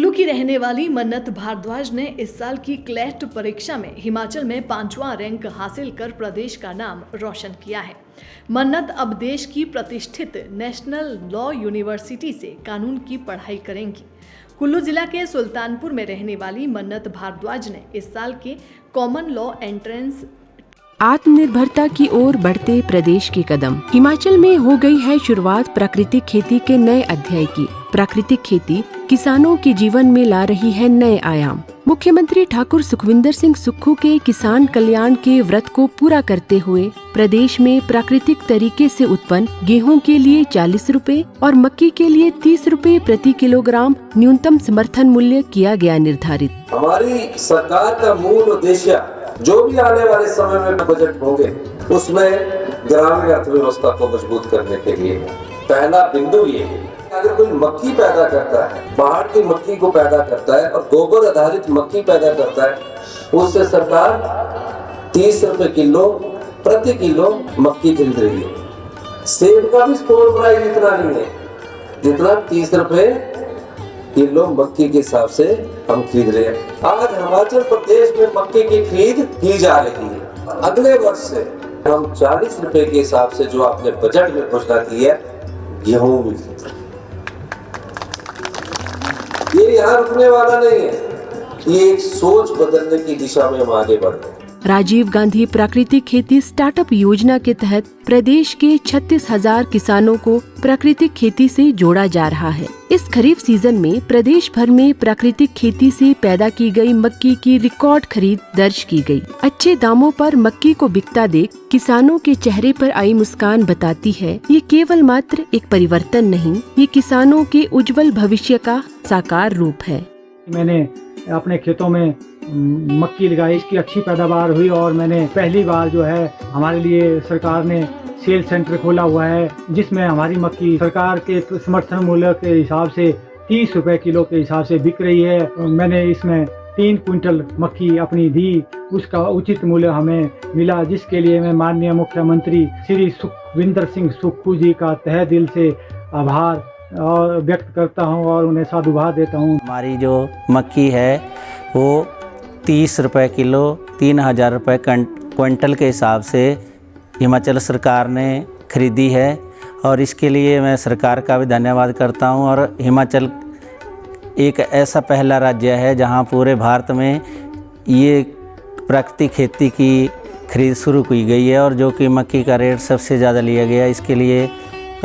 कुल्लू की रहने वाली मन्नत भारद्वाज ने इस साल की क्लेट परीक्षा में हिमाचल में 5वां रैंक हासिल कर प्रदेश का नाम रोशन किया है। मन्नत अब देश की प्रतिष्ठित नेशनल लॉ यूनिवर्सिटी से कानून की पढ़ाई करेंगी। कुल्लू जिला के सुल्तानपुर में रहने वाली मन्नत भारद्वाज ने इस साल के कॉमन लॉ एंट्रेंस आत्मनिर्भरता की ओर बढ़ते प्रदेश के कदम। हिमाचल में हो गई है शुरुआत प्राकृतिक खेती के नए अध्याय की। प्राकृतिक खेती किसानों के जीवन में ला रही है नए आयाम। मुख्यमंत्री ठाकुर सुखविंदर सिंह सुक्खू के किसान कल्याण के व्रत को पूरा करते हुए प्रदेश में प्राकृतिक तरीके से उत्पन्न गेहूं के लिए 40 रुपए और मक्की के लिए 30 रुपए प्रति किलोग्राम न्यूनतम समर्थन मूल्य किया गया निर्धारित। हमारी सरकार का मूल उद्देश्य जो भी आने वाले समय में बजट होंगे उसमें ग्रामीण अर्थव्यवस्था को मजबूत करने के लिए पहला बिंदु ये है। अगर कोई मक्की पैदा करता है, बाहर की मक्की को पैदा करता है और गोबर आधारित मक्की पैदा करता है, उससे सरकार 30 रुपए किलो प्रति किलो मक्की खरीद रही है। सेब का भी स्टोर प्राइस इतना नहीं है जितना 30 रुपए किलो मक्की के हिसाब से हम खरीद रहे हैं। आज हिमाचल प्रदेश में मक्की की खरीद की जा रही है। अगले वर्ष से हम 40 रुपए के हिसाब से जो आपने बजट में घोषणा की है गेहूं भी खरीद। ये यहाँ रुकने वाला नहीं है, ये एक सोच बदलने की दिशा में हम आगे बढ़ रहे हैं। राजीव गांधी प्राकृतिक खेती स्टार्टअप योजना के तहत प्रदेश के 36,000 किसानों को प्राकृतिक खेती से जोड़ा जा रहा है। इस खरीफ सीजन में प्रदेश भर में प्राकृतिक खेती से पैदा की गई मक्की की रिकॉर्ड खरीद दर्ज की गई। अच्छे दामों पर मक्की को बिकता देख किसानों के चेहरे पर आई मुस्कान बताती है ये केवल मात्र एक परिवर्तन नहीं, ये किसानों के उज्जवल भविष्य का साकार रूप है। मैंने अपने खेतों में मक्की लगाई, इसकी अच्छी पैदावार हुई और मैंने पहली बार जो है हमारे लिए सरकार ने सेल सेंटर खोला हुआ है जिसमें हमारी मक्की सरकार के समर्थन मूल्य के हिसाब से 30 रुपए किलो के हिसाब से बिक रही है। मैंने इसमें 3 क्विंटल मक्की अपनी दी, उसका उचित मूल्य हमें मिला, जिसके लिए मैं माननीय मुख्यमंत्री श्री सुखविंदर सिंह सुक्खू जी का तहे दिल से आभार और व्यक्त करता हूं और उन्हें साधुवाद देता हूं। हमारी जो मक्की है वो 30 रुपए किलो 3,000 रुपए क्विंटल के हिसाब से हिमाचल सरकार ने खरीदी है और इसके लिए मैं सरकार का भी धन्यवाद करता हूं। और हिमाचल एक ऐसा पहला राज्य है जहां पूरे भारत में ये प्राकृतिक खेती की खरीद शुरू की गई है और जो कि मक्की का रेट सबसे ज़्यादा लिया गया। इसके लिए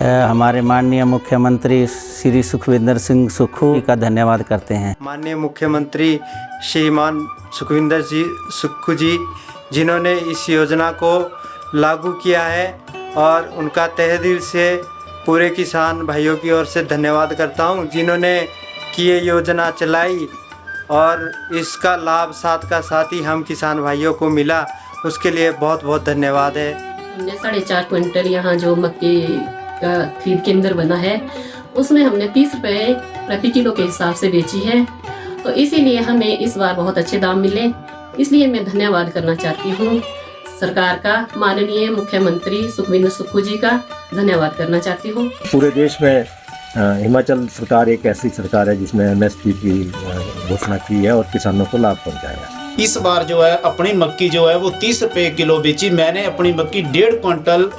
हमारे माननीय मुख्यमंत्री श्री सुखविंदर सिंह सुक्खू का धन्यवाद करते हैं। माननीय मुख्यमंत्री श्रीमान सुखविंदर जी सुक्खू जी जिन्होंने इस योजना को लागू किया है और उनका तहे दिल से पूरे किसान भाइयों की ओर से धन्यवाद करता हूं, जिन्होंने कि ये योजना चलाई और इसका लाभ साथ का साथ ही हम किसान भाइयों को मिला, उसके लिए बहुत बहुत धन्यवाद है। हमने 4.5 क्विंटल यहाँ जो मक्की का खरीद केंद्र बना है उसमें हमने 30 रुपए प्रति किलो के हिसाब से बेची है, तो इसीलिए हमें इस बार बहुत अच्छे दाम मिले। इसलिए मैं धन्यवाद करना चाहती हूँ सरकार का, माननीय मुख्यमंत्री सुखविंदर सुक्खू जी का धन्यवाद करना चाहती हूँ। पूरे देश में हिमाचल सरकार एक ऐसी सरकार है जिसने MSP की घोषणा की है और किसानों को लाभ पहुँचाया। इस बार जो है अपनी मक्की जो है वो 30 रुपए किलो बेची। मैंने अपनी मक्की 1.5 क्विंटल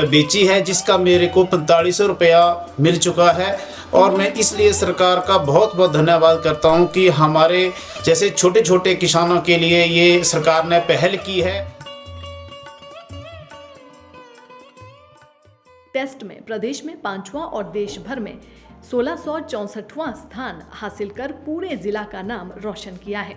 बेची है जिसका मेरे को 4500 रुपया मिल चुका है और मैं इसलिए सरकार का बहुत बहुत धन्यवाद करता हूं कि हमारे जैसे छोटे छोटे किसानों के लिए ये सरकार ने पहल की है। टेस्ट में प्रदेश में 5वां और देश भर में 1664वां स्थान हासिल कर पूरे जिला का नाम रोशन किया है।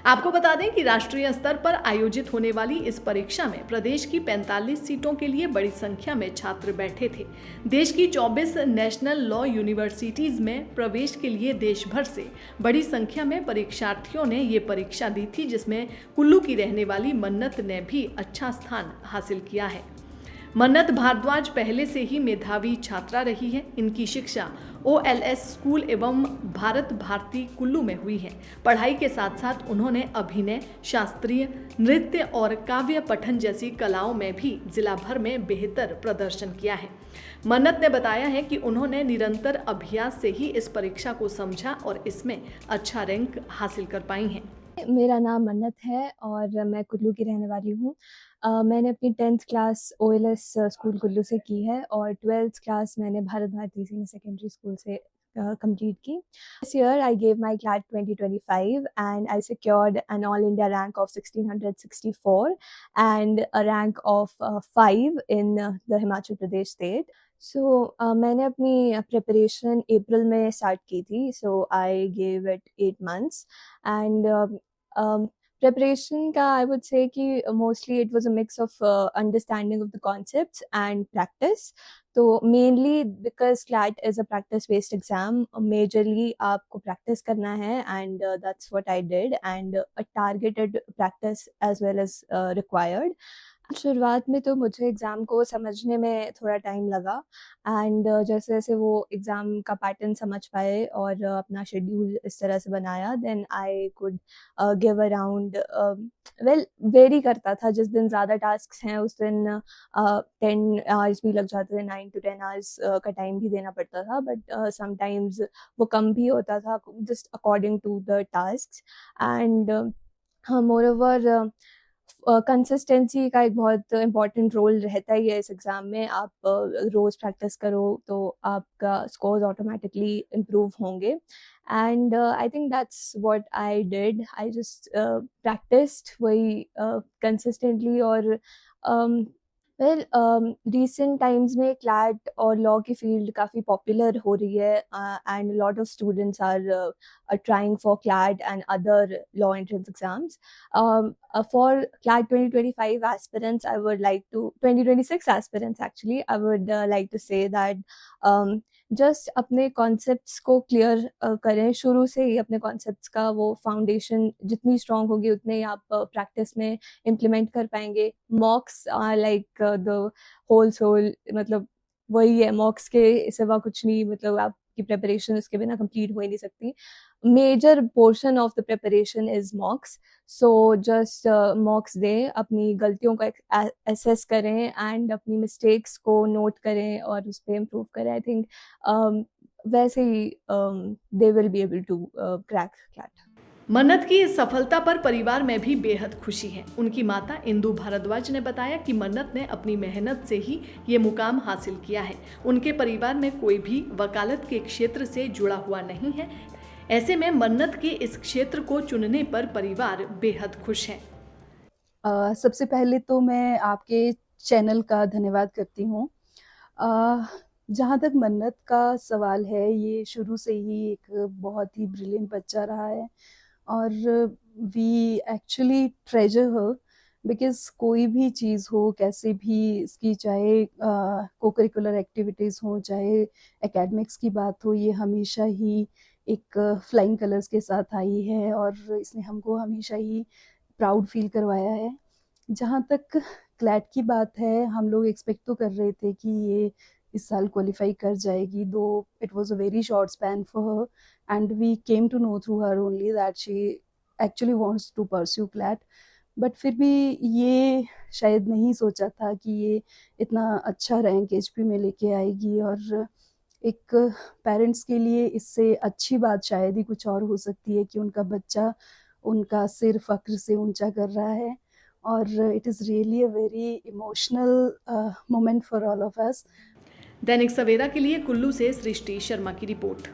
आपको बता दें कि राष्ट्रीय स्तर पर आयोजित होने वाली इस परीक्षा में प्रदेश की 45 सीटों के लिए बड़ी संख्या में छात्र बैठे थे। देश की 24 नेशनल लॉ यूनिवर्सिटीज में प्रवेश के लिए देश भर से बड़ी संख्या में परीक्षार्थियों ने ये परीक्षा दी थी, जिसमें कुल्लू की रहने वाली मन्नत ने भी अच्छा स्थान हासिल किया है। मन्नत भारद्वाज पहले से ही मेधावी छात्रा रही है। इनकी शिक्षा OLS स्कूल एवं भारत भारती कुल्लू में हुई है। पढ़ाई के साथ साथ उन्होंने अभिनय, शास्त्रीय नृत्य और काव्य पठन जैसी कलाओं में भी जिला भर में बेहतर प्रदर्शन किया है। मन्नत ने बताया है कि उन्होंने निरंतर अभ्यास से ही इस परीक्षा को समझा और इसमें अच्छा रैंक हासिल कर पाई हैं। मेरा नाम मन्नत है और मैं कुल्लू की रहने वाली हूँ। मैंने अपनी 10th class OLS school Kullu से की है और 12th क्लास मैंने Bharat Bharati senior secondary school से कंप्लीट की। This year I gave my CLAT 2025 and I secured an All India rank of 1664 and a rank of 5 in the Himachal Pradesh state. So मैंने अपनी preparation अप्रैल में start की थी. So I gave it 8 months and preparation का I would say कि mostly it was a mix of understanding of the concepts and practice. तो mainly because CLAT is a practice based exam, majorly आपको practice करना है and that's what I did and a targeted practice as well as required. शुरुआत में तो मुझे exam को समझने में थोड़ा टाइम लगा एंड जैसे जैसे वो एग्ज़ाम का पैटर्न समझ पाए और अपना शेड्यूल इस तरह से बनाया then I could give around well very करता था। जिस दिन ज़्यादा टास्क हैं उस दिन 10 आवर्स भी लग जाते थे, 9 to 10 आवर्स का टाइम भी देना पड़ता था बट समटाइम्स वो कम भी होता था just according to the task and moreover consistency का एक बहुत इम्पॉर्टेंट रोल रहता ही है इस एग्ज़ाम में। आप रोज़ प्रैक्टिस करो तो आपका स्कोर्स ऑटोमेटिकली इम्प्रूव होंगे and I think that's what I did. I just practised वही कंसिस्टेंटली और रिसेंट टाइम्स में क्लैट और लॉ की फील्ड काफ़ी पॉपुलर हो रही है and lot of students are trying for CLAT and other law entrance exams. For CLAT 2025 aspirants, I would like to 2026 aspirants actually, I would like to say that just अपने concepts को clear करें। शुरू से ही अपने concepts का वो foundation जितनी strong होगी उतने ही आप practice में implement कर पाएंगे। Mocks are like the whole soul, मतलब वही है, mocks के सिवा कुछ नहीं, मतलब आपकी preparation उसके बिना complete हो ही नहीं सकती। Major portion of the preparation is mocks, so just mocks दें, अपनी गलतियों का एसेस करें एंड अपनी मिस्टेक्स को नोट करें और उस पर इम्प्रूव करें। आई थिंक वैसे ही they will be able to crack CLAT. Mannat की इस सफलता पर परिवार में भी बेहद खुशी है। उनकी माता इंदु भारद्वाज ने बताया कि मन्नत ने अपनी मेहनत से ही ये मुकाम हासिल किया है। उनके परिवार में कोई भी वकालत के क्षेत्र से जुड़ा हुआ नहीं है। ऐसे में मन्नत के इस क्षेत्र को चुनने पर परिवार बेहद खुश है। सबसे पहले तो मैं आपके चैनल का धन्यवाद करती हूँ। जहाँ तक मन्नत का सवाल है, ये शुरू से ही एक बहुत ही ब्रिलियंट बच्चा रहा है और we actually treasure her because कोई भी चीज़ हो, कैसे भी इसकी, चाहे को करिकुलर एक्टिविटीज़ हो, चाहे एकेडमिक्स की बात हो, ये हमेशा ही एक फ्लाइंग कलर्स के साथ आई है और इसने हमको हमेशा ही प्राउड फील करवाया है। जहाँ तक क्लैट की बात है, हम लोग एक्सपेक्ट तो कर रहे थे कि ये इस साल क्वालिफाई कर जाएगी, दो it was a very short span for her and we came to know through her only that she actually wants to pursue CLAT. But फिर भी ये शायद नहीं सोचा था कि ये इतना अच्छा रैंक HP में लेके आएगी और एक पेरेंट्स के लिए इससे अच्छी बात शायद ही कुछ और हो सकती है कि उनका बच्चा उनका सिर फख्र से ऊंचा कर रहा है और it is really a very emotional moment for all of us. Dainik Savera के लिए कुल्लू से सृष्टि शर्मा की रिपोर्ट।